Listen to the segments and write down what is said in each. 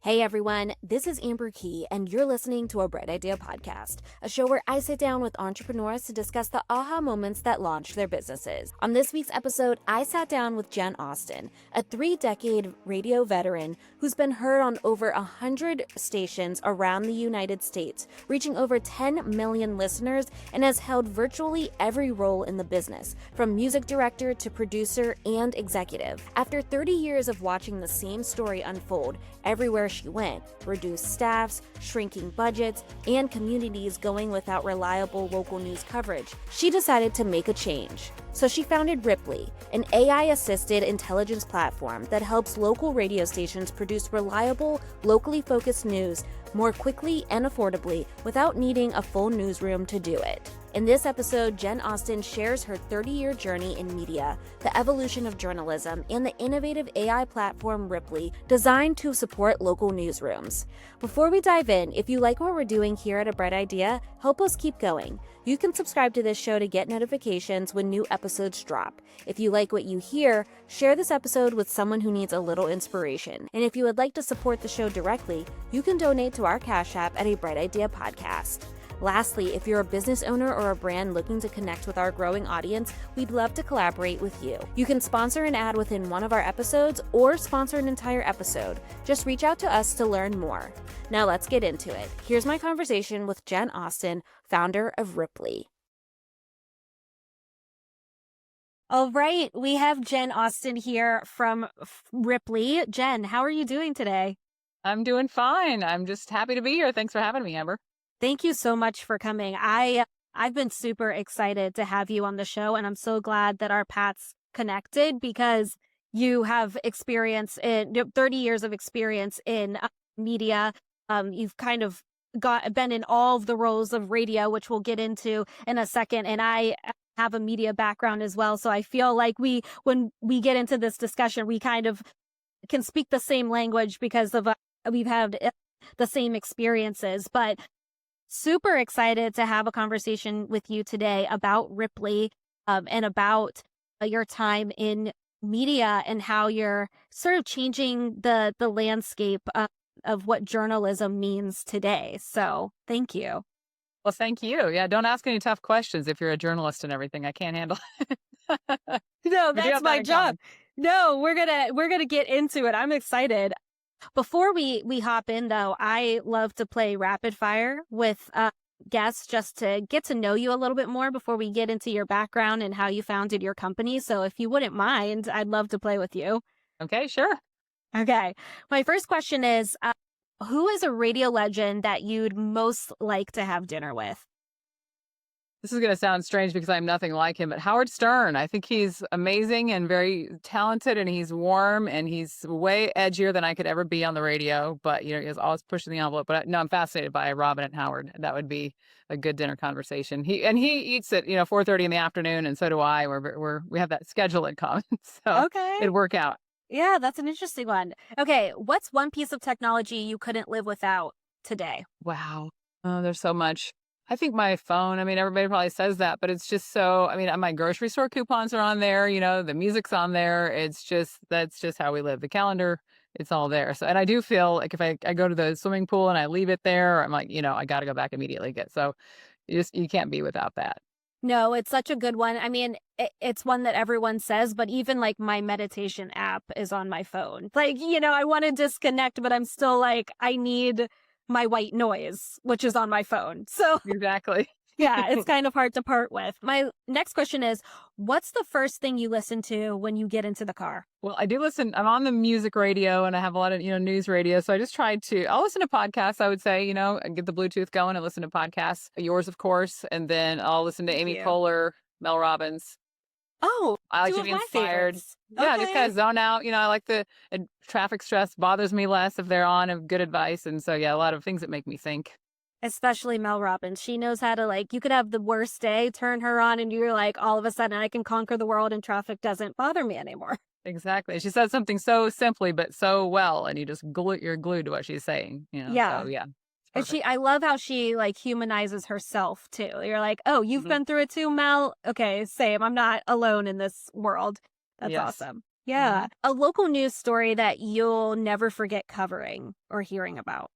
Hey everyone, this is Amber Key, and you're listening to a Bright Idea podcast, a show where I sit down with entrepreneurs to discuss the aha moments that launched their businesses. On this week's episode, I sat down with Jen Austen, a 3-decade radio veteran who's been heard on over 100 stations around the United States, reaching over 10 million listeners, and has held virtually every role in the business, from music director to producer and executive. After 30 years of watching the same story unfold, everywhere she went, reduced staffs, shrinking budgets, and communities going without reliable local news coverage, she decided to make a change. So she founded Ripley, an AI-assisted intelligence platform that helps local radio stations produce reliable, locally focused news more quickly and affordably without needing a full newsroom to do it. In this episode, Jen Austen shares her 30-year journey in media, the evolution of journalism, and the innovative AI platform Ripley, designed to support local newsrooms. Before we dive in, if you like what we're doing here at A Bright Idea, help us keep going. You can subscribe to this show to get notifications when new episodes drop. If you like what you hear, share this episode with someone who needs a little inspiration. And if you would like to support the show directly, you can donate to our Cash App at A Bright Idea Podcast. Lastly, if you're a business owner or a brand looking to connect with our growing audience, we'd love to collaborate with you. You can sponsor an ad within one of our episodes or sponsor an entire episode. Just reach out to us to learn more. Now let's get into it. Here's my conversation with Jen Austen, founder of Ripley. All right, we have Jen Austen here from Ripley. Jen, how are you doing today? I'm doing fine. I'm just happy to be here. Thanks for having me, Amber. Thank you so much for coming. I've been super excited to have you on the show, and I'm so glad that our paths connected because you have experience in 30 years of experience in media. You've kind of been in all of the roles of radio, which we'll get into in a second. And I have a media background as well, so I feel like when we get into this discussion, we kind of can speak the same language because of we've had the same experiences. But super excited to have a conversation with you today about Ripley and about your time in media and how you're sort of changing the landscape of what journalism means today. So thank you. Well, thank you. Yeah, don't ask any tough questions if you're a journalist and everything. I can't handle it. No, that's my job. No, we're gonna get into it. I'm excited. Before we hop in, though, I love to play rapid fire with guests just to get to know you a little bit more before we get into your background and how you founded your company. So if you wouldn't mind, I'd love to play with you. Okay, sure. Okay. My first question is, who is a radio legend that you'd most like to have dinner with? This is going to sound strange because I'm nothing like him, but Howard Stern. I think he's amazing and very talented, and he's warm, and he's way edgier than I could ever be on the radio. But, he's always pushing the envelope. But no, I'm fascinated by Robin and Howard. That would be a good dinner conversation. He eats at 4:30 in the afternoon, and so do I. We have that schedule in common, so Okay. it'd work out. Yeah, that's an interesting one. Okay, what's one piece of technology you couldn't live without today? Wow. Oh, there's so much. I think my phone, everybody probably says that, but it's just so, my grocery store coupons are on there, the music's on there. That's just how we live. The calendar, it's all there. So, and I do feel like if I go to the swimming pool and I leave it there, I'm like, I got to go back immediately. So you can't be without that. No, it's such a good one. It's one that everyone says, but even like my meditation app is on my phone. Like, I want to disconnect, but I'm still like, I need my white noise, which is on my phone. So exactly. Yeah, it's kind of hard to part with. My next question is, what's the first thing you listen to when you get into the car? Well, I do listen. I'm on the music radio and I have a lot of, news radio. So I just I'll listen to podcasts, I would say, and get the Bluetooth going and listen to podcasts. Yours, of course. And then I'll listen to Amy Poehler, Mel Robbins. Oh, I like to be inspired. Yeah, okay. Just kind of zone out. I like the traffic stress bothers me less if they're on of good advice. And so, yeah, a lot of things that make me think. Especially Mel Robbins. She knows how to, you could have the worst day, turn her on, and you're like, all of a sudden, I can conquer the world and traffic doesn't bother me anymore. Exactly. She says something so simply, but so well, and you're glued to what she's saying. Yeah. So, yeah. And I love how she humanizes herself too. You're like, oh, you've been through it too, Mel? Okay, same. I'm not alone in this world. That's awesome. Yeah. A local news story that you'll never forget covering or hearing about.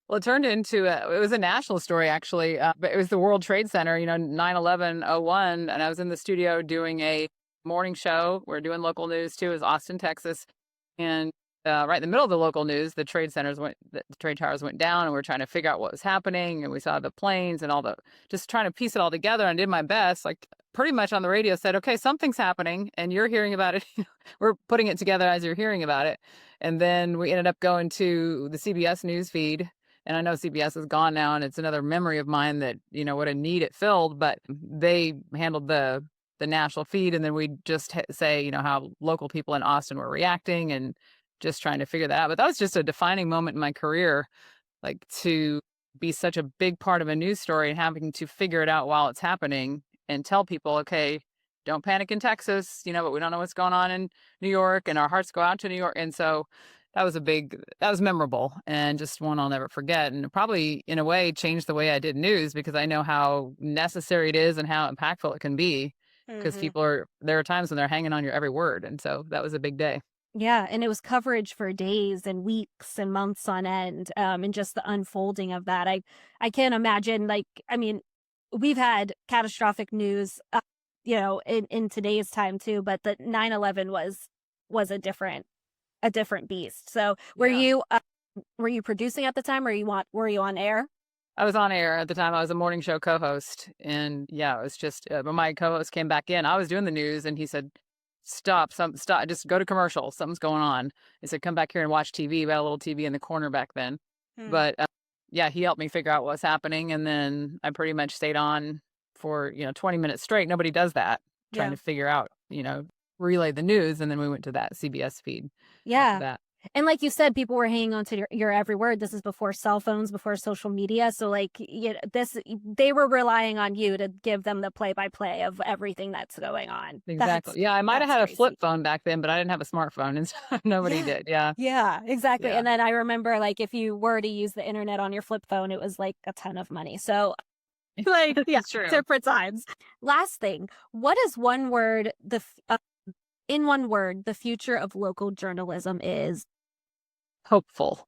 Well, it turned into it was a national story, actually, but it was the World Trade Center, 9/11/01, and I was in the studio doing a morning show. We're doing local news too. It was Austin, Texas, and right in the middle of the local news, the trade towers went down, and we are trying to figure out what was happening, and we saw the planes and just trying to piece it all together. And I did my best, like pretty much on the radio, said, "Okay, something's happening, and you're hearing about it. We're putting it together as you're hearing about it." And then we ended up going to the CBS news feed, and I know CBS is gone now, and it's another memory of mine that, what a need it filled, but they handled the national feed, and then we just say, how local people in Austin were reacting and just trying to figure that out. But that was just a defining moment in my career, like to be such a big part of a news story and having to figure it out while it's happening and tell people, okay, don't panic in Texas, but we don't know what's going on in New York, and our hearts go out to New York. And so that was memorable and just one I'll never forget. And it probably, in a way, changed the way I did news, because I know how necessary it is and how impactful it can be, because Hmm. there are times when they're hanging on your every word. And so that was a big day. Yeah, and it was coverage for days and weeks and months on end, and just the unfolding of that. I can't imagine, like, I mean, we've had catastrophic news, in today's time too, but the 9/11 was a different beast. So, Yeah. were you producing at the time, or were you on air? I was on air at the time. I was a morning show co-host, and yeah, it was just when my co-host came back in, I was doing the news, and he said, stop, just go to commercial. Something's going on." He said, "Come back here and watch TV." We had a little TV in the corner back then, Hmm. but yeah, he helped me figure out what was happening, and then I pretty much stayed on for 20 minutes straight. Nobody does that, trying Yeah. to figure out, relay the news, and then we went to that CBS feed after Yeah. that. And like you said, people were hanging on to your every word. This is before cell phones, before social media. So like they were relying on you to give them the play by play of everything that's going on. Exactly. Yeah, I might have That's had a flip crazy. phone back then, but I didn't have a smartphone, and so nobody Yeah. did. Yeah, Yeah, exactly. yeah. And then I remember, like, if you were to use the internet on your flip phone, it was like a ton of money. So like, yeah, It's true. different times. Last thing, what is one word in one word, the future of local journalism is? Hopeful.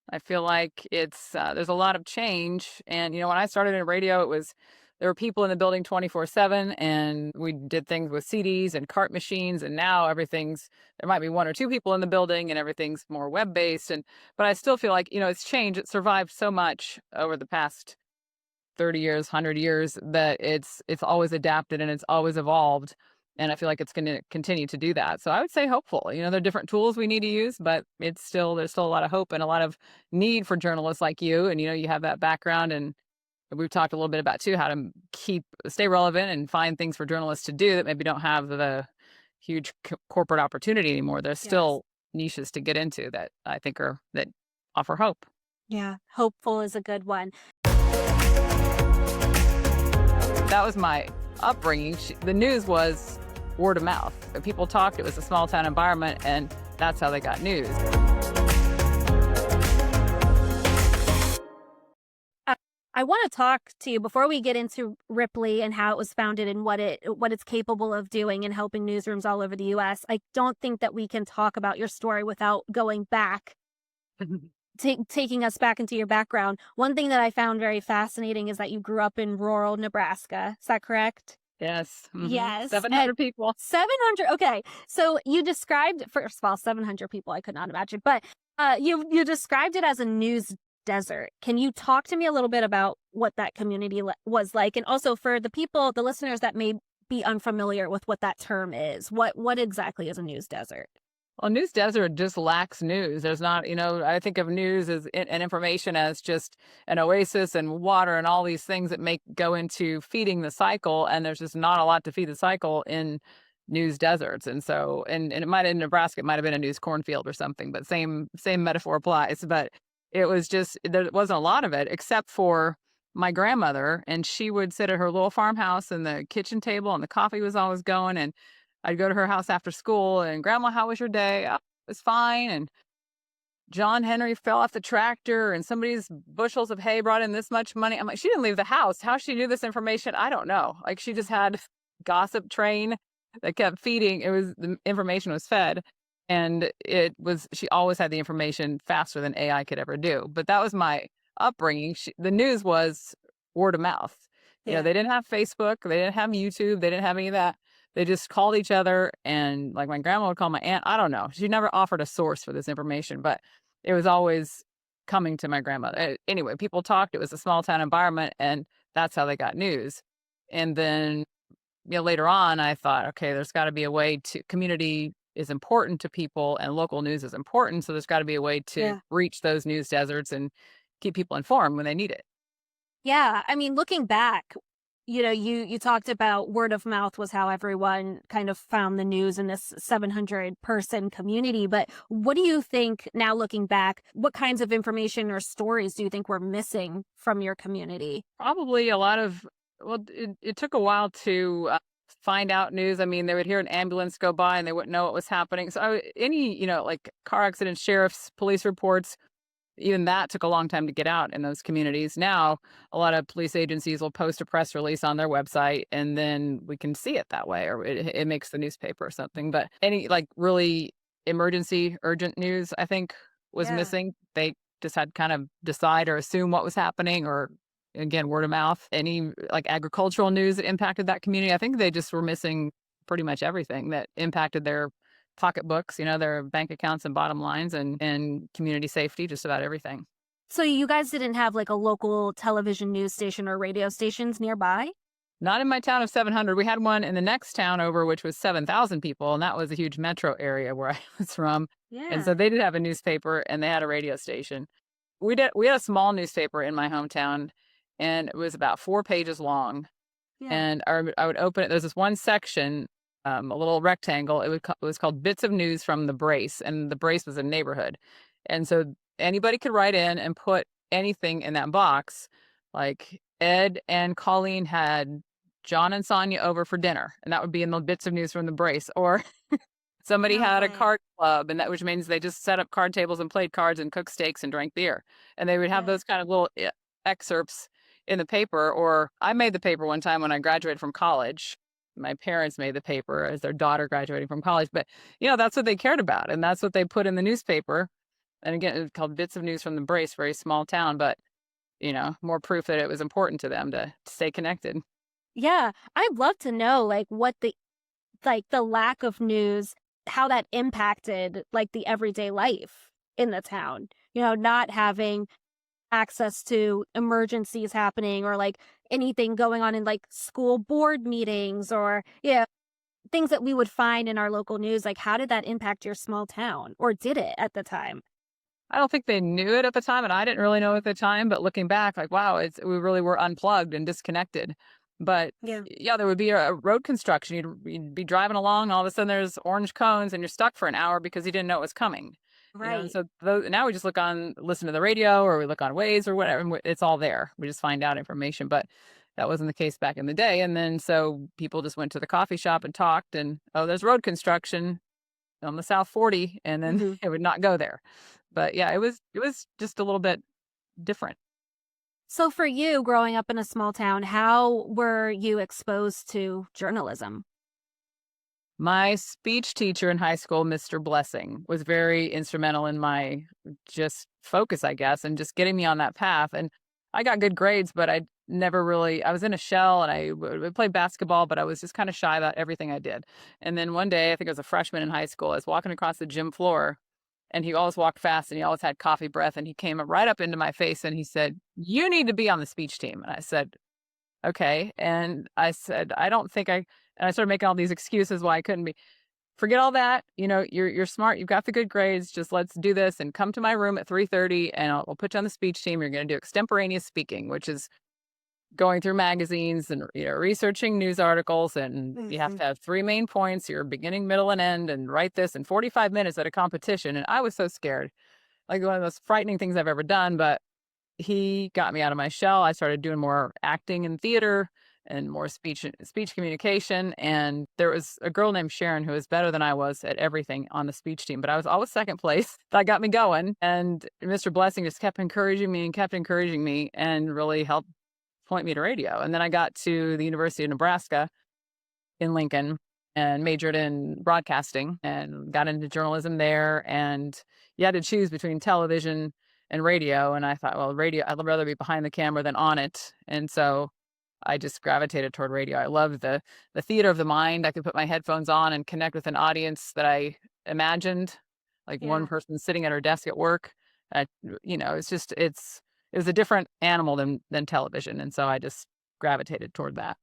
I feel like there's a lot of change, and when I started in radio, there were people in the building 24/7, and we did things with CDs and cart machines, and now there might be one or two people in the building, and everything's more web based, but I still feel like it's changed. It survived so much over the past 30 years, 100 years, that it's always adapted and it's always evolved. And I feel like it's going to continue to do that. So I would say hopeful. There are different tools we need to use, but there's still a lot of hope and a lot of need for journalists like you. And you have that background, and we've talked a little bit about too how to stay relevant and find things for journalists to do that maybe don't have the huge corporate opportunity anymore. There's Yes. still niches to get into that I think that offer hope. Yeah, hopeful is a good one. That was my upbringing. The news was word of mouth. People talked. It was a small town environment, and that's how they got news. I want to talk to you before we get into Ripley and how it was founded and what it's capable of doing and helping newsrooms all over the US. I don't think that we can talk about your story without going back, taking us back into your background. One thing that I found very fascinating is that you grew up in rural Nebraska. Is that correct? Yes. Yes. 700 people. 700. Okay. So you described, first of all, 700 people. I could not imagine, but you described it as a news desert. Can you talk to me a little bit about what that community was like? And also for the listeners that may be unfamiliar with what that term is, what exactly is a news desert? Well, news desert just lacks news. There's not, I think of news and information as just an oasis and water and all these things that go into feeding the cycle. And there's just not a lot to feed the cycle in news deserts. And so, and it might in Nebraska, it might have been a news cornfield or something, but same metaphor applies. But there wasn't a lot of it except for my grandmother. And she would sit at her little farmhouse and the kitchen table, and the coffee was always going. And I'd go to her house after school, and "Grandma, how was your day?" "Oh, it was fine." And John Henry fell off the tractor, and somebody's bushels of hay brought in this much money. I'm like, she didn't leave the house. How she knew this information, I don't know. Like, she just had gossip train. that kept feeding. The information was fed, and she always had the information faster than AI could ever do. But that was my upbringing. The news was word of mouth. Yeah. They didn't have Facebook, they didn't have YouTube, they didn't have any of that. They just called each other, and like my grandma would call my aunt. I don't know. She never offered a source for this information, but it was always coming to my grandmother. Anyway, people talked. It was a small town environment, and that's how they got news. And then, later on, I thought, okay, there's got to be a way to community is important to people, and local news is important. So there's got to be a way to Yeah. reach those news deserts and keep people informed when they need it. Yeah. I mean, looking back, you talked about word of mouth was how everyone kind of found the news in this 700-person community. But what do you think now, looking back, what kinds of information or stories do you think were missing from your community? Probably a lot of, well, it took a while to find out news. I mean, they would hear an ambulance go by and they wouldn't know what was happening. So any, like car accidents, sheriff's, police reports, even that took a long time to get out in those communities. Now, a lot of police agencies will post a press release on their website, and then we can see it that way, or it makes the newspaper or something. But any like really emergency, urgent news, I think, was Yeah. missing. They just had to kind of decide or assume what was happening, or again, word of mouth. Any like agricultural news that impacted that community, I think they just were missing pretty much everything that impacted their pocketbooks, their bank accounts and bottom lines, and community safety, just about everything. So you guys didn't have like a local television news station or radio stations nearby? Not in my town of 700. We had one in the next town over, which was 7,000 people, and that was a huge metro area where I was from. And so Yeah. they did have a newspaper, and they had a radio station. We had a small newspaper in my hometown, and it was about 4 pages long. Yeah. And I would open it. There's this one section, a little rectangle. It was called Bits of News from the Brace, and the Brace was a neighborhood. And so anybody could write in and put anything in that box. Like Ed and Colleen had John and Sonia over for dinner, and that would be in the Bits of News from the Brace. Or somebody No had a way. card club, and which means they just set up card tables and played cards and cooked steaks and drank beer. And they would have Yeah. those kind of little excerpts in the paper. Or I made the paper one time when I graduated from college. My parents made the paper as their daughter graduating from college. But, that's what they cared about, and that's what they put in the newspaper. And again, it's called Bits of News from the Brace, very small town, but, more proof that it was important to them to stay connected. Yeah. I'd love to know like what the lack of news, how that impacted like the everyday life in the town. Not having access to emergencies happening or like anything going on in like school board meetings or things that we would find in our local news. Like, how did that impact your small town, or did it at the time? I don't think they knew it at the time, and I didn't really know at the time, but looking back, like, wow, we really were unplugged and disconnected. But Yeah. yeah, there would be a road construction. You'd be driving along, all of a sudden there's orange cones, and you're stuck for an hour because you didn't know it was coming. Right. So now we just listen to the radio, or we look on Waze or whatever, and it's all there. We just find out information. But that wasn't the case back in the day. And then so people just went to the coffee shop and talked, and oh, there's road construction on the South 40, and then Mhm. it would not go there. But yeah, it was just a little bit different. So for you, growing up in a small town, how were you exposed to journalism? My speech teacher in high school, Mr. Blessing, was very instrumental in my just focus, I guess, and just getting me on that path. And I got good grades, but I was in a shell, and I would play basketball, but I was just kind of shy about everything I did. And then one day, I think I was a freshman in high school, I was walking across the gym floor, and he always walked fast, and he always had coffee breath. And he came right up into my face and he said, "You need to be on the speech team." And I said, "Okay." And I said, "I don't think I," and I started making all these excuses why I couldn't be. "Forget all that. You're smart. You've got the good grades. Just let's do this, and come to my room at 3:30, and I'll put you on the speech team. You're going to do extemporaneous speaking, which is going through magazines and, researching news articles. And you have Mhm. to have 3 main points, your beginning, middle, and end, and write this in 45 minutes at a competition." And I was so scared, like one of the most frightening things I've ever done. But he got me out of my shell. I started doing more acting and theater and more speech communication. And there was a girl named Sharon who was better than I was at everything on the speech team, but I was always second place. That got me going. And Mr. Blessing just kept encouraging me and kept encouraging me, and really helped point me to radio. And then I got to the University of Nebraska in Lincoln, and majored in broadcasting and got into journalism there. And you had to choose between television and radio. And I thought, well, radio, I'd rather be behind the camera than on it. And so I just gravitated toward radio. I loved the theater of the mind. I could put my headphones on and connect with an audience that I imagined, like one Yeah. person sitting at her desk at work. Uh, it was a different animal than television, and so I just gravitated toward that.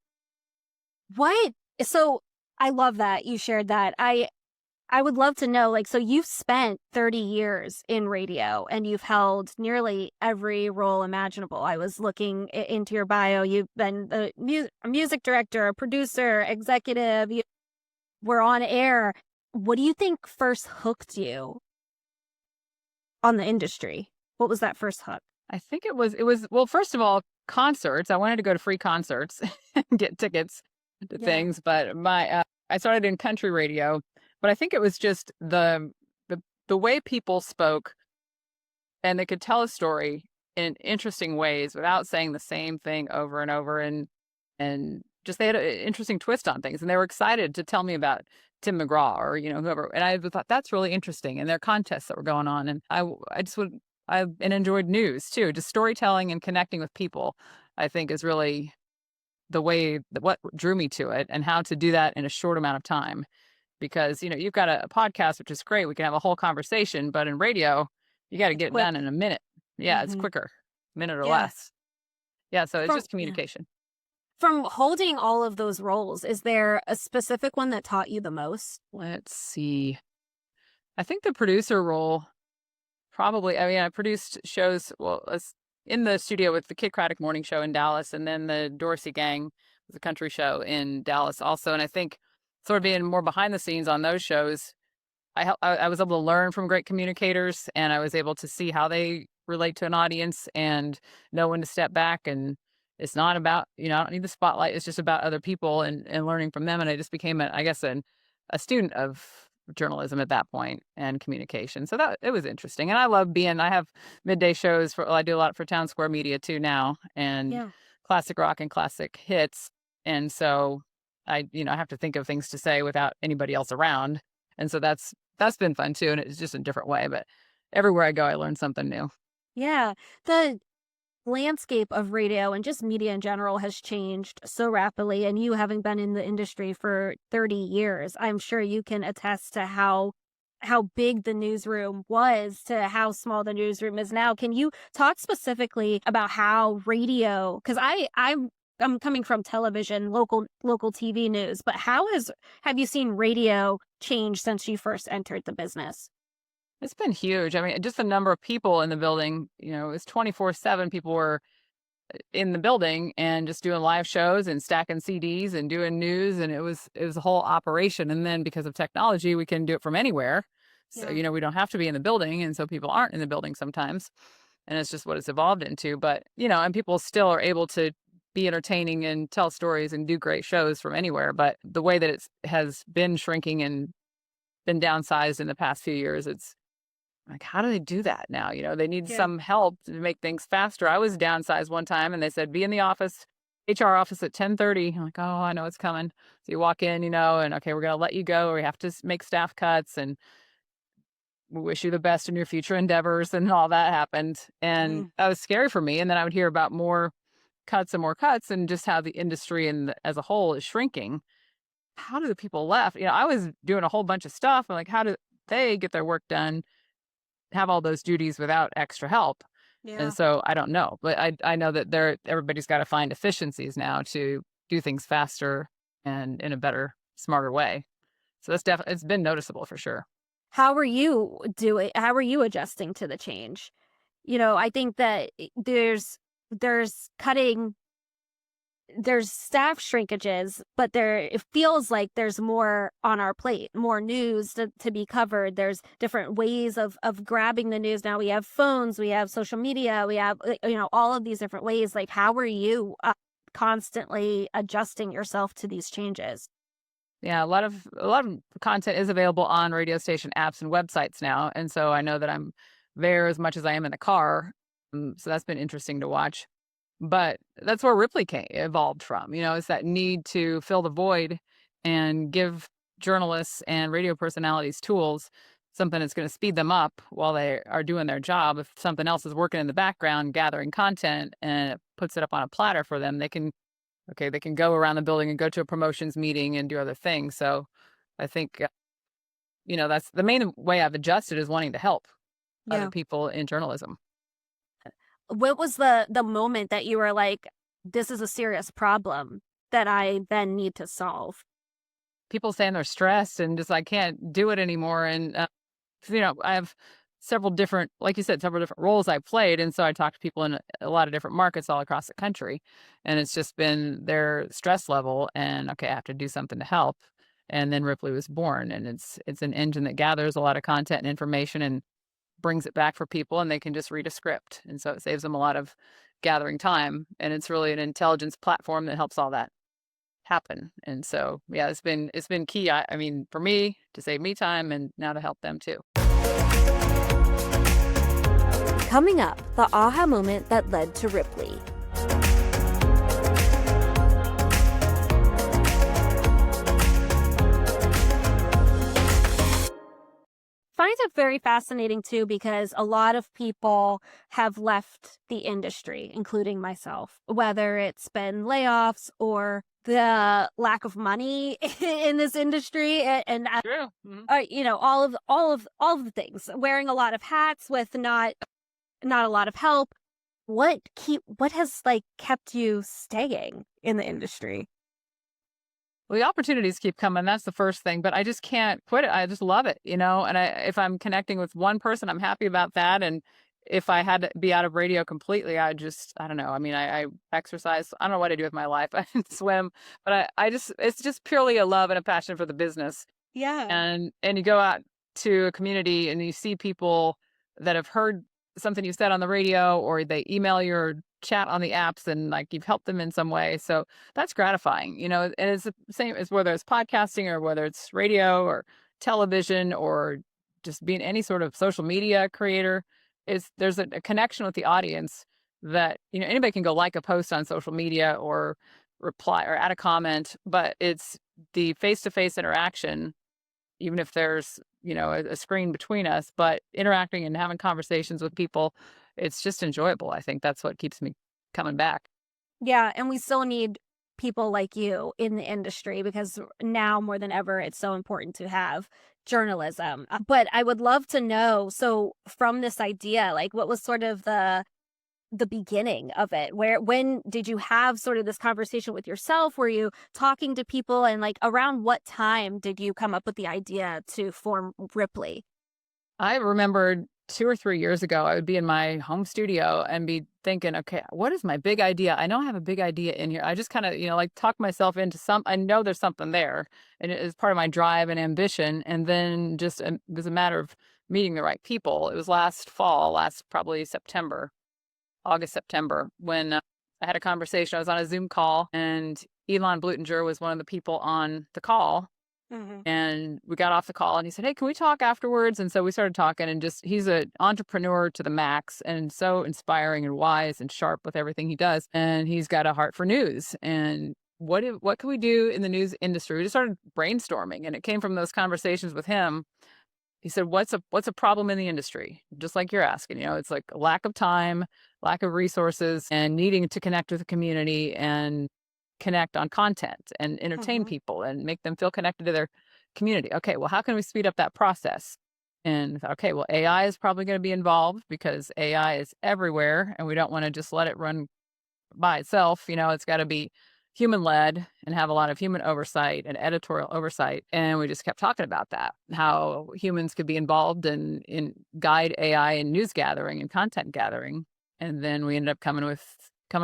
What? So I love that you shared that. I would love to know, like, so you've spent 30 years in radio and you've held nearly every role imaginable. I was looking into your bio. You've been a music director, a producer, executive. You were on air. What do you think first hooked you on the industry? What was that first hook? I think well, first of all, concerts. I wanted to go to free concerts and get tickets to Yeah. things, but I started in country radio, but I think it was just the way people spoke, and they could tell a story in interesting ways without saying the same thing over and over, and just they had an interesting twist on things, and they were excited to tell me about Tim McGraw or whoever, and I thought that's really interesting, and their contests that were going on, and I enjoyed news too, just storytelling and connecting with people. I think is really the way that what drew me to it, and how to do that in a short amount of time. Because you've got a podcast, which is great. We can have a whole conversation, but in radio, you got to It's get it quick. done in a minute. Yeah, it's Mhm. quicker, minute or Yeah. less. Yeah, so it's just Yeah. communication. From holding all of those roles, is there a specific one that taught you the most? Let's see. I think the producer role probably. I mean, I produced shows. Well, in the studio with the Kid Craddock Morning Show in Dallas, and then the Dorsey Gang was a country show in Dallas also. And I think sort of being more behind the scenes on those shows, I was able to learn from great communicators, and I was able to see how they relate to an audience and know when to step back. And it's not about, I don't need the spotlight. It's just about other people and learning from them. And I just became, a student of journalism at that point and communication. So that it was interesting. And I have midday shows I do a lot for Town Square Media too now, and Yeah. classic rock and classic hits. And so I have to think of things to say without anybody else around. And so that's been fun too. And it's just a different way, but everywhere I go, I learn something new. Yeah. The landscape of radio and just media in general has changed so rapidly. And you having been in the industry for 30 years, I'm sure you can attest to how big the newsroom was to how small the newsroom is now. Can you talk specifically about how radio, because I'm coming from television, local TV news, but have you seen radio change since you first entered the business? It's been huge. I mean, just the number of people in the building, it was 24/7. People were in the building and just doing live shows and stacking CDs and doing news. And it was a whole operation. And then because of technology, we can do it from anywhere. So, Yeah. we don't have to be in the building. And so people aren't in the building sometimes. And it's just what it's evolved into. But, and people still are able to be entertaining and tell stories and do great shows from anywhere. But the way that it has been shrinking and been downsized in the past few years, it's like, how do they do that now? They need Yeah. some help to make things faster. I was downsized one time and they said, be in the office, HR office at 10:30. I'm like, oh, I know it's coming. So you walk in, and okay, we're going to let you go, or we have to make staff cuts, and we wish you the best in your future endeavors. And all that happened. And Mm. that was scary for me. And then I would hear about more cuts and just how the industry as a whole is shrinking. How do the people left? I was doing a whole bunch of stuff. I'm like, how do they get their work done, have all those duties without extra help? Yeah. And so I don't know, but I know that everybody's got to find efficiencies now to do things faster and in a better, smarter way. So that's definitely, it's been noticeable for sure. How are you adjusting to the change? I think that there's staff shrinkages, but it feels like there's more on our plate, more news to be covered. There's different ways of grabbing the news. Now we have phones, we have social media, we have, all of these different ways. Like, how are you constantly adjusting yourself to these changes? Yeah, a lot of content is available on radio station apps and websites now, and so I know that I'm there as much as I am in the car. So that's been interesting to watch. But that's where Ripley evolved from. Is that need to fill the void and give journalists and radio personalities tools, something that's going to speed them up while they are doing their job. If something else is working in the background, gathering content, and it puts it up on a platter for them, they can go around the building and go to a promotions meeting and do other things. So I think, that's the main way I've adjusted, is wanting to help other Yeah. people in journalism. What was the moment that you were like, this is a serious problem that I then need to solve? People saying they're stressed and just, I can't do it anymore. And, I have several different, like you said, several different roles I played. And so I talk to people in a lot of different markets all across the country. And it's just been their stress level. And okay, I have to do something to help. And then Ripley was born. And it's an engine that gathers a lot of content and information and brings it back for people, and they can just read a script. And so it saves them a lot of gathering time. And it's really an intelligence platform that helps all that happen. And so, yeah, it's been key. I mean, for me, to save me time, and now to help them too. Coming up, the aha moment that led to Ripley. Find it very fascinating too, because a lot of people have left the industry, including myself, whether it's been layoffs or the lack of money in this industry, and True. Mm-hmm. all of the things, wearing a lot of hats with not a lot of help. What has like kept you staying in the industry? Well, the opportunities keep coming. That's the first thing, but I just can't quit it. I just love it, And if I'm connecting with one person, I'm happy about that. And if I had to be out of radio completely, I don't know. I mean, I exercise. I don't know what I do with my life. I swim, but it's just purely a love and a passion for the business. Yeah. And you go out to a community and you see people that have heard something you said on the radio, or they email you or chat on the apps, and like you've helped them in some way. So that's gratifying, and it's the same as whether it's podcasting or whether it's radio or television or just being any sort of social media creator. There's a connection with the audience that, anybody can go like a post on social media or reply or add a comment, but it's the face-to-face interaction, even if there's, a screen between us, but interacting and having conversations with people, it's just enjoyable. I think that's what keeps me coming back. Yeah, and we still need people like you in the industry, because now more than ever, it's so important to have journalism. But I would love to know, so from this idea, like what was sort of the beginning of it? When did you have sort of this conversation with yourself? Were you talking to people, and like around what time did you come up with the idea to form Ripley? I remembered 2 or 3 years ago, I would be in my home studio and be thinking, okay, what is my big idea? I know I have a big idea in here. I just kind of, like talk myself into I know there's something there, and it is part of my drive and ambition. And then just it was a matter of meeting the right people. It was last probably August, September, when I had a conversation. I was on a Zoom call, and Elon Blutinger was one of the people on the call. Mm-hmm. And we got off the call, and he said, hey, can we talk afterwards? And so we started talking, and he's an entrepreneur to the max, and so inspiring and wise and sharp with everything he does. And he's got a heart for news. And what can we do in the news industry? We just started brainstorming, and it came from those conversations with him. He said, what's a problem in the industry? Just like you're asking, it's like a lack of time, lack of resources, and needing to connect with the community and connect on content and entertain Mm-hmm. people and make them feel connected to their community. Okay, well, how can we speed up that process? And I thought, okay, well, AI is probably going to be involved, because AI is everywhere, and we don't want to just let it run by itself. It's got to be human led and have a lot of human oversight and editorial oversight. And we just kept talking about that, how humans could be involved in guide AI in news gathering and content gathering. And then we ended up coming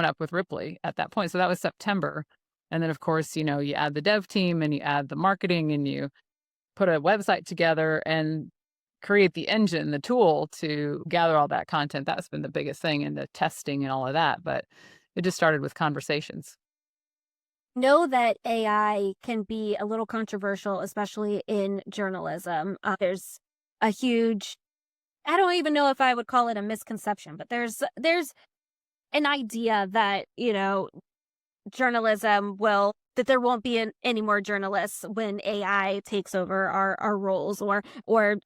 up with Ripley at that point. So that was September. And then, of course, you add the dev team, and you add the marketing, and you put a website together and create the engine, the tool to gather all that content. That's been the biggest thing, and the testing and all of that. But it just started with conversations. Know that AI can be a little controversial, especially in journalism. There's a huge, I don't even know if I would call it a misconception, but there's an idea that, journalism that there won't be any more journalists when AI takes over our roles. Or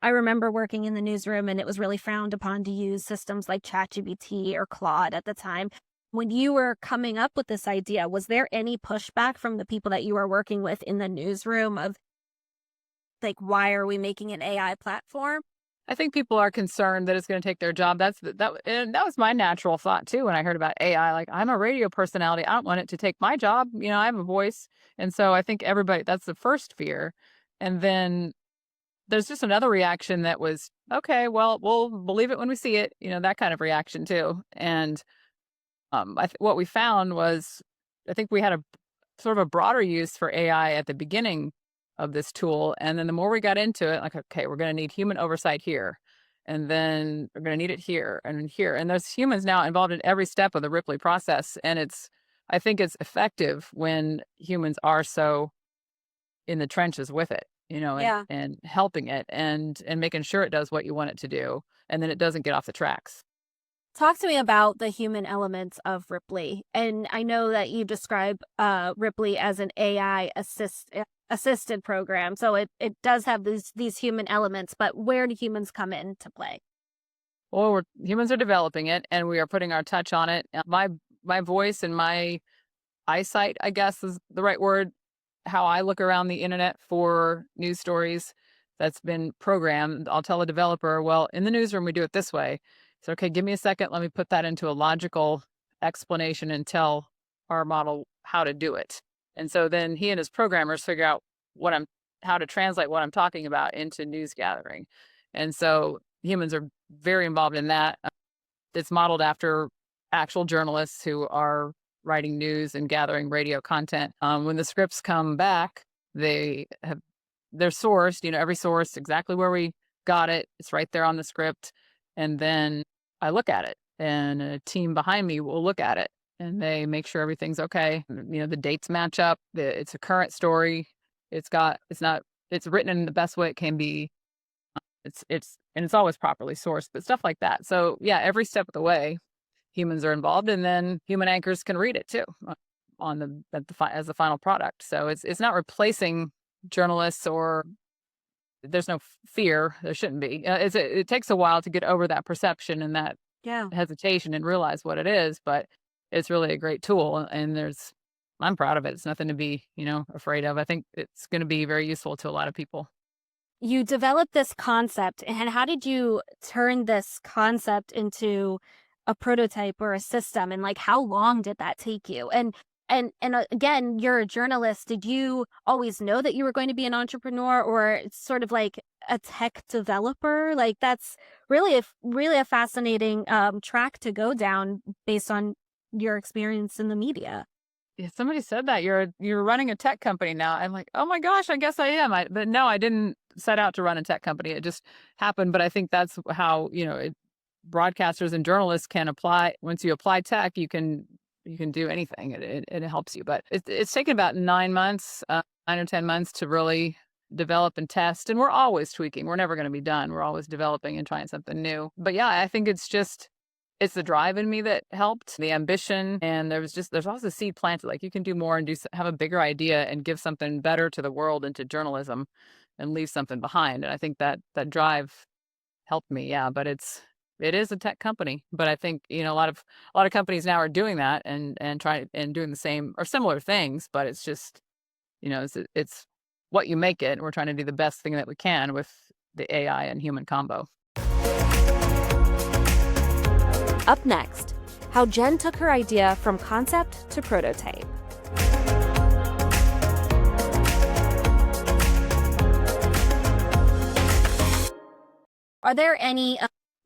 I remember working in the newsroom, and it was really frowned upon to use systems like ChatGPT or Claude at the time. When you were coming up with this idea, was there any pushback from the people that you were working with in the newsroom of like, why are we making an AI platform? I think people are concerned that it's going to take their job. And that was my natural thought too when I heard about AI. Like, I'm a radio personality. I don't want it to take my job. I have a voice. And so I think that's the first fear. And then there's just another reaction that was, okay, well, we'll believe it when we see it, that kind of reaction too. And what we found was, I think we had a sort of a broader use for AI at the beginning of this tool. And then the more we got into it, like, okay, we're going to need human oversight here. And then we're going to need it here and here. And there's humans now involved in every step of the Ripley process. And I think it's effective when humans are so in the trenches with it, and helping it and making sure it does what you want it to do. And then it doesn't get off the tracks. Talk to me about the human elements of Ripley. And I know that you describe Ripley as an AI assisted program. So it does have these human elements, but where do humans come into play? Well, humans are developing it, and we are putting our touch on it. My voice and my eyesight, I guess is the right word, how I look around the internet for news stories, that's been programmed. I'll tell a developer, well, in the newsroom, we do it this way. So, okay, give me a second. Let me put that into a logical explanation and tell our model how to do it. And so then he and his programmers figure out how to translate what I'm talking about into news gathering. And so humans are very involved in that. It's modeled after actual journalists who are writing news and gathering radio content. When the scripts come back, they're sourced, every source, exactly where we got it. It's right there on the script. And then I look at it, and a team behind me will look at it, and they make sure everything's okay. The dates match up. It's a current story. It's written in the best way it can be. It's always properly sourced, but stuff like that. So yeah, every step of the way, humans are involved, and then human anchors can read it too as the final product. So it's not replacing journalists, or there's no fear. There shouldn't be. It takes a while to get over that perception and that hesitation and realize what it is, but it's really a great tool, and I'm proud of it. It's nothing to be, afraid of. I think it's going to be very useful to a lot of people. You developed this concept, and how did you turn this concept into a prototype or a system, and like how long did that take you? And again, you're a journalist. Did you always know that you were going to be an entrepreneur, or sort of like a tech developer? Like, that's really a fascinating track to go down based on your experience in the media. Yeah, somebody said that you're running a tech company now. I'm like, oh my gosh, I guess I am. But no, I didn't set out to run a tech company. It just happened. But I think that's how broadcasters and journalists can apply. Once you apply tech, you can do anything. It helps you. But it's taken about 9 months, 9 or 10 months to really develop and test. And we're always tweaking. We're never going to be done. We're always developing and trying something new. But yeah, I think it's the drive in me that helped, the ambition. And there's also a seed planted. Like, you can do more and have a bigger idea and give something better to the world and to journalism and leave something behind. And I think that drive helped me. Yeah. But it is a tech company, but I think, a lot of companies now are doing that and doing the same or similar things, but it's just, it's what you make it. And we're trying to do the best thing that we can with the AI and human combo. Up next, how Jen took her idea from concept to prototype. Are there any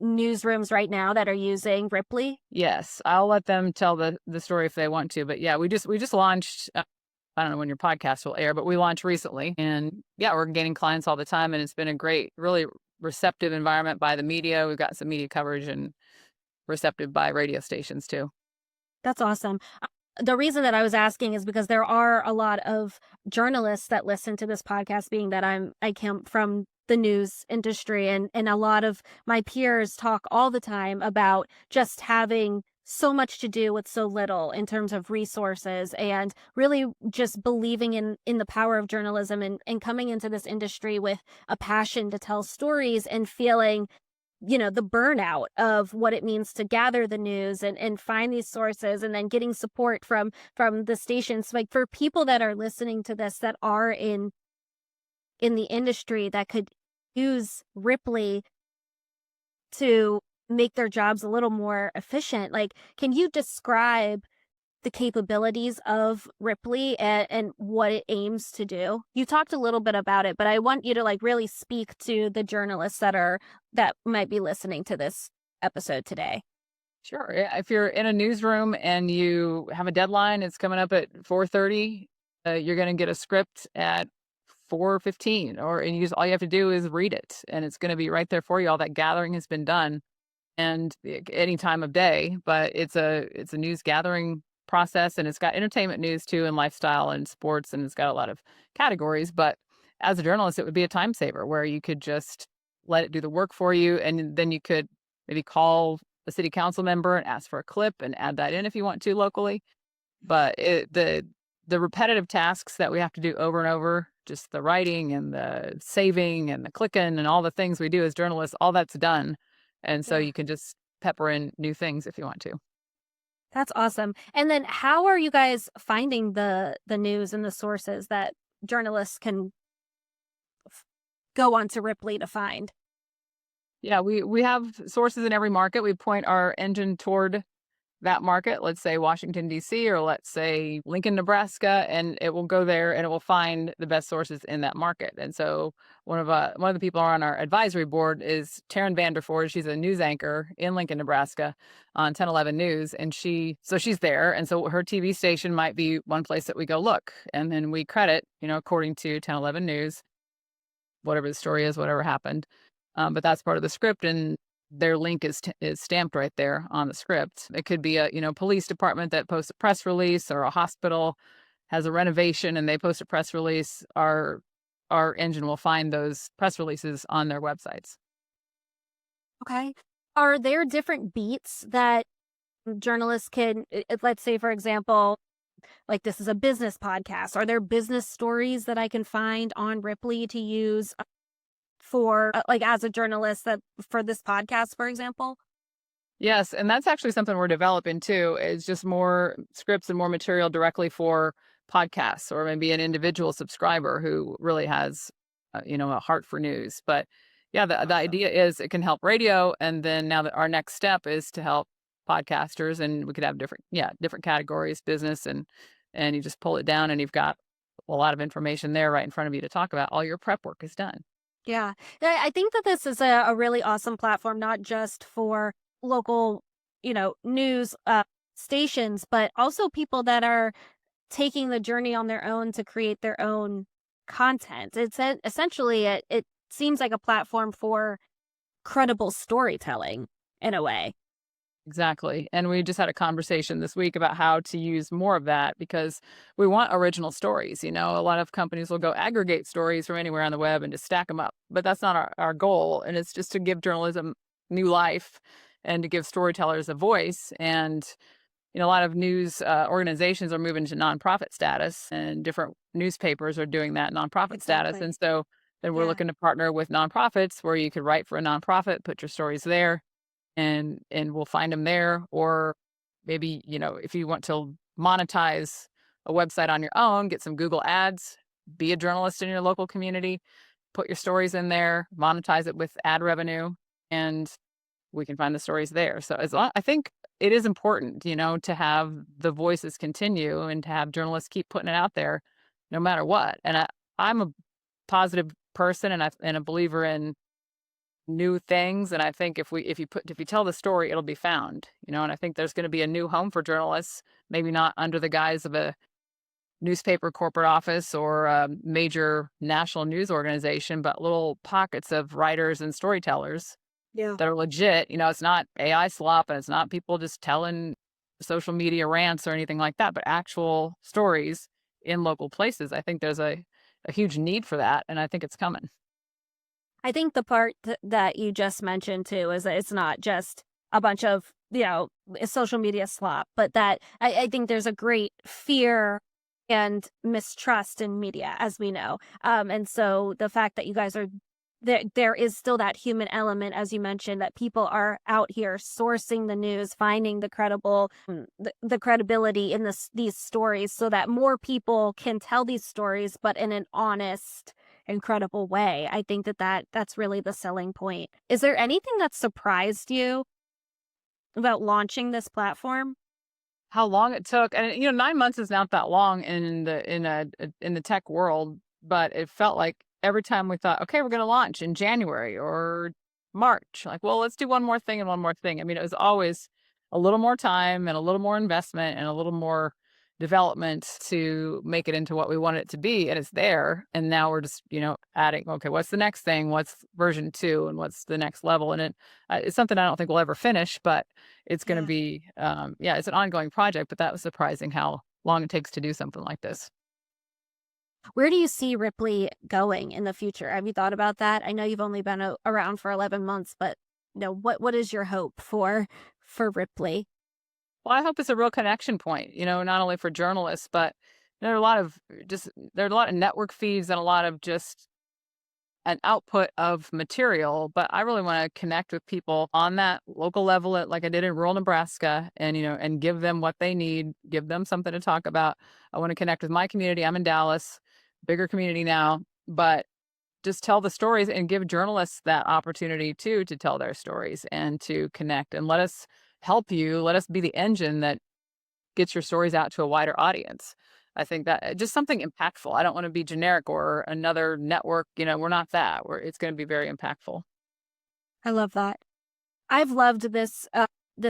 newsrooms right now that are using Ripley? Yes, I'll let them tell the story if they want to. But yeah, we just launched. I don't know when your podcast will air, but we launched recently, and yeah, we're gaining clients all the time, and it's been a great, really receptive environment by the media. We've got some media coverage and receptive by radio stations too. That's awesome. The reason that I was asking is because there are a lot of journalists that listen to this podcast, being that I come from the news industry, and a lot of my peers talk all the time about just having so much to do with so little in terms of resources, and really just believing in the power of journalism, and coming into this industry with a passion to tell stories, and feeling, the burnout of what it means to gather the news and find these sources, and then getting support from the stations. Like, for people that are listening to this that are in the industry that could use Ripley to make their jobs a little more efficient, like, can you describe the capabilities of Ripley and what it aims to do? You talked a little bit about it, but I want you to like really speak to the journalists that might be listening to this episode today. Sure. Yeah, if you're in a newsroom and you have a deadline, it's coming up at 4:30, you're going to get a script at 4:15, and all you have to do is read it, and it's going to be right there for you. All that gathering has been done, and any time of day, but it's a news gathering process, and it's got entertainment news too, and lifestyle and sports, and it's got a lot of categories. But as a journalist, it would be a time saver where you could just let it do the work for you, and then you could maybe call a city council member and ask for a clip and add that in if you want to locally. But the repetitive tasks that we have to do over and over, just the writing and the saving and the clicking and all the things we do as journalists, all that's done. And so Yeah. you can just pepper in new things if you want to. That's awesome. And then how are you guys finding the news and the sources that journalists can go onto Ripley to find? Yeah, we have sources in every market. We point our engine toward that market, let's say Washington, D.C., or let's say Lincoln, Nebraska, and it will go there and it will find the best sources in that market. And so one of the people on our advisory board is Taryn Vanderford. She's a news anchor in Lincoln, Nebraska on 1011 News. And she's there. And so her TV station might be one place that we go look. And then we credit, according to 1011 News, whatever the story is, whatever happened. But that's part of the script, and their link is stamped right there on the script. It could be a police department that posts a press release, or a hospital has a renovation and they post a press release. Our engine will find those press releases on their websites. Okay. Are there different beats that journalists can, let's say, for example, like this is a business podcast. Are there business stories that I can find on Ripley to use for like as a journalist that for this podcast, for example? Yes, and that's actually something we're developing too, is just more scripts and more material directly for podcasts, or maybe an individual subscriber who really has a heart for news. But yeah, the Awesome. idea is it can help radio, and then now that our next step is to help podcasters, and we could have different categories, business, and you just pull it down and you've got a lot of information there right in front of you to talk about. All your prep work is done. Yeah. I think that this is a really awesome platform, not just for local, news stations, but also people that are taking the journey on their own to create their own content. Essentially, it seems like a platform for credible storytelling in a way. Exactly. And we just had a conversation this week about how to use more of that, because we want original stories. A lot of companies will go aggregate stories from anywhere on the web and just stack them up. But that's not our goal. And it's just to give journalism new life and to give storytellers a voice. And, a lot of news organizations are moving to nonprofit status, and different newspapers are doing that nonprofit status. Exactly. And so then we're Yeah. looking to partner with nonprofits where you could write for a nonprofit, put your stories there, and we'll find them there. Or maybe, if you want to monetize a website on your own, get some Google ads, be a journalist in your local community, put your stories in there, monetize it with ad revenue, and we can find the stories there. So I think it is important, to have the voices continue and to have journalists keep putting it out there no matter what. And I'm a positive person, and a believer in new things. And I think if you tell the story, it'll be found, and I think there's going to be a new home for journalists, maybe not under the guise of a newspaper corporate office or a major national news organization, but little pockets of writers and storytellers Yeah. that are legit. It's not AI slop, and it's not people just telling social media rants or anything like that, but actual stories in local places. I think there's a huge need for that, and I think it's coming. I think the part that you just mentioned too is that it's not just a bunch of social media slop, but that I think there's a great fear and mistrust in media, as we know. And so the fact that you guys are there is still that human element, as you mentioned, that people are out here sourcing the news, finding the the credibility in these stories, so that more people can tell these stories, but in an honest, incredible way. I think that's really the selling point. Is there anything that surprised you about launching this platform? How long it took, and 9 months is not that long in the tech world, but it felt like every time we thought, okay, we're going to launch in January or March, like, well, let's do one more thing and one more thing. I mean, it was always a little more time and a little more investment and a little more development to make it into what we want it to be, and it's there. And now we're just adding, okay, what's the next thing, what's version 2, and what's the next level. And it's something I don't think we'll ever finish, but it's going to Yeah. be it's an ongoing project. But that was surprising how long it takes to do something like this. Where do you see Ripley going in the future? Have you thought about that? I know you've only been around for 11 months, but what is your hope for Ripley? Well, I hope it's a real connection point, not only for journalists, but there are a lot of network feeds and a lot of just an output of material. But I really want to connect with people on that local level, like I did in rural Nebraska, and and give them what they need, give them something to talk about. I want to connect with my community. I'm in Dallas, bigger community now, but just tell the stories and give journalists that opportunity too, to tell their stories and to connect, and let us help you. Let us be the engine that gets your stories out to a wider audience. I think that just something impactful. I don't want to be generic or another network. We're not that. It's going to be very impactful. I love that. I've loved this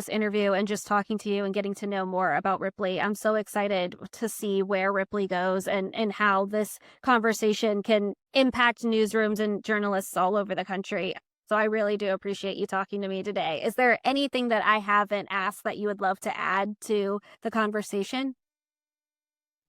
interview and just talking to you and getting to know more about Ripley. I'm so excited to see where Ripley goes and how this conversation can impact newsrooms and journalists all over the country. So I really do appreciate you talking to me today. Is there anything that I haven't asked that you would love to add to the conversation?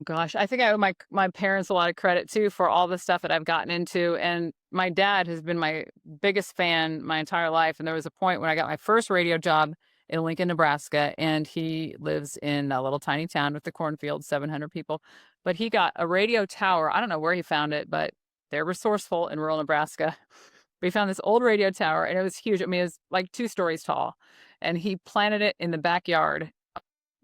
Gosh, I think I owe my parents a lot of credit too for all the stuff that I've gotten into. And my dad has been my biggest fan my entire life. And there was a point when I got my first radio job in Lincoln, Nebraska, and he lives in a little tiny town with the cornfield, 700 people. But he got a radio tower. I don't know where he found it, but they're resourceful in rural Nebraska. We found this old radio tower, and it was huge. I mean, it was like 2 stories tall, and he planted it in the backyard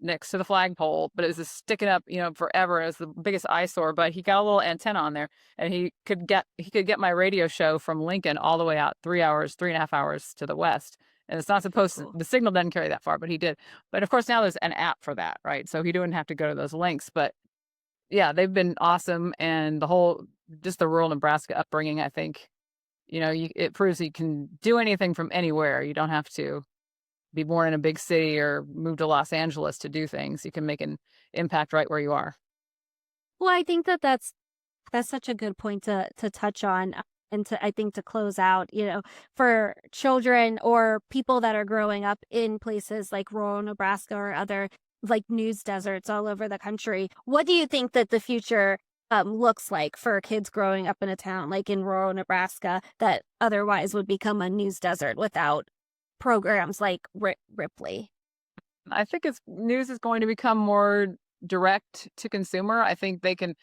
next to the flagpole, but it was just sticking up, forever. It was the biggest eyesore, but he got a little antenna on there, and he could get my radio show from Lincoln all the way out 3.5 hours to the west. And it's not supposed to, the signal doesn't carry that far, but he did. But of course, now there's an app for that, right? So he didn't have to go to those links. But yeah, they've been awesome. And just the rural Nebraska upbringing, I think, it proves you can do anything from anywhere. You don't have to be born in a big city or move to Los Angeles to do things. You can make an impact right where you are. Well, I think that's such a good point to touch on, and I think to close out, for children or people that are growing up in places like rural Nebraska or other like news deserts all over the country. What do you think that the future looks like for kids growing up in a town like in rural Nebraska that otherwise would become a news desert without programs like Ripley? I think news is going to become more direct to consumer. I think they can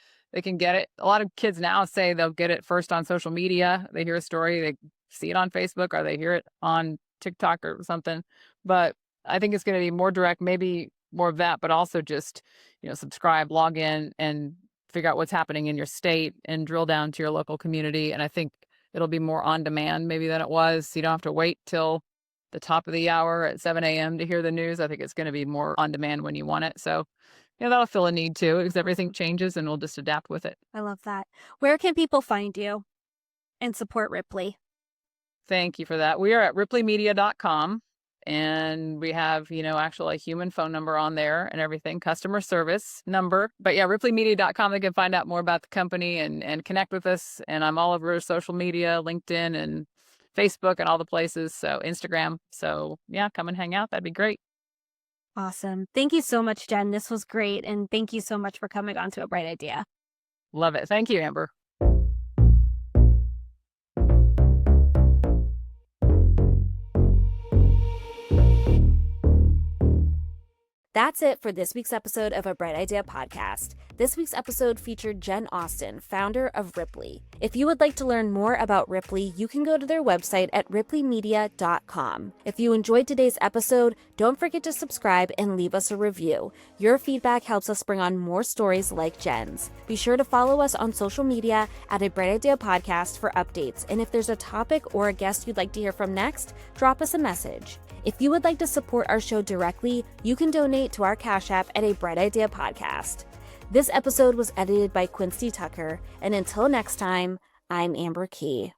get it. A lot of kids now say they'll get it first on social media. They hear a story, they see it on Facebook, or they hear it on TikTok or something. But I think it's going to be more direct, maybe more of that, but also just, subscribe, log in, and figure out what's happening in your state and drill down to your local community. And I think it'll be more on demand maybe than it was. You don't have to wait till the top of the hour at 7 a.m. to hear the news. I think it's going to be more on demand when you want it. So, that'll fill a need too, because everything changes and we'll just adapt with it. I love that. Where can people find you and support Ripley? Thank you for that. We are at ripleymedia.com, and we have, actually a human phone number on there and everything, customer service number. But yeah, ripleymedia.com, they can find out more about the company and connect with us. And I'm all over social media, LinkedIn and Facebook and all the places. So Instagram. So yeah, come and hang out. That'd be great. Awesome. Thank you so much, Jen. This was great. And thank you so much for coming on to A Bright Idea. Love it. Thank you, Amber. That's it for this week's episode of A Bright Idea podcast. This week's episode featured Jen Austen, founder of Ripley. If you would like to learn more about Ripley, you can go to their website at ripleymedia.com. If you enjoyed today's episode, don't forget to subscribe and leave us a review. Your feedback helps us bring on more stories like Jen's. Be sure to follow us on social media at A Bright Idea Podcast for updates. And if there's a topic or a guest you'd like to hear from next, drop us a message. If you would like to support our show directly, you can donate to our Cash App at A Bright Idea Podcast. This episode was edited by Quincy Tucker, and until next time, I'm Amber Key.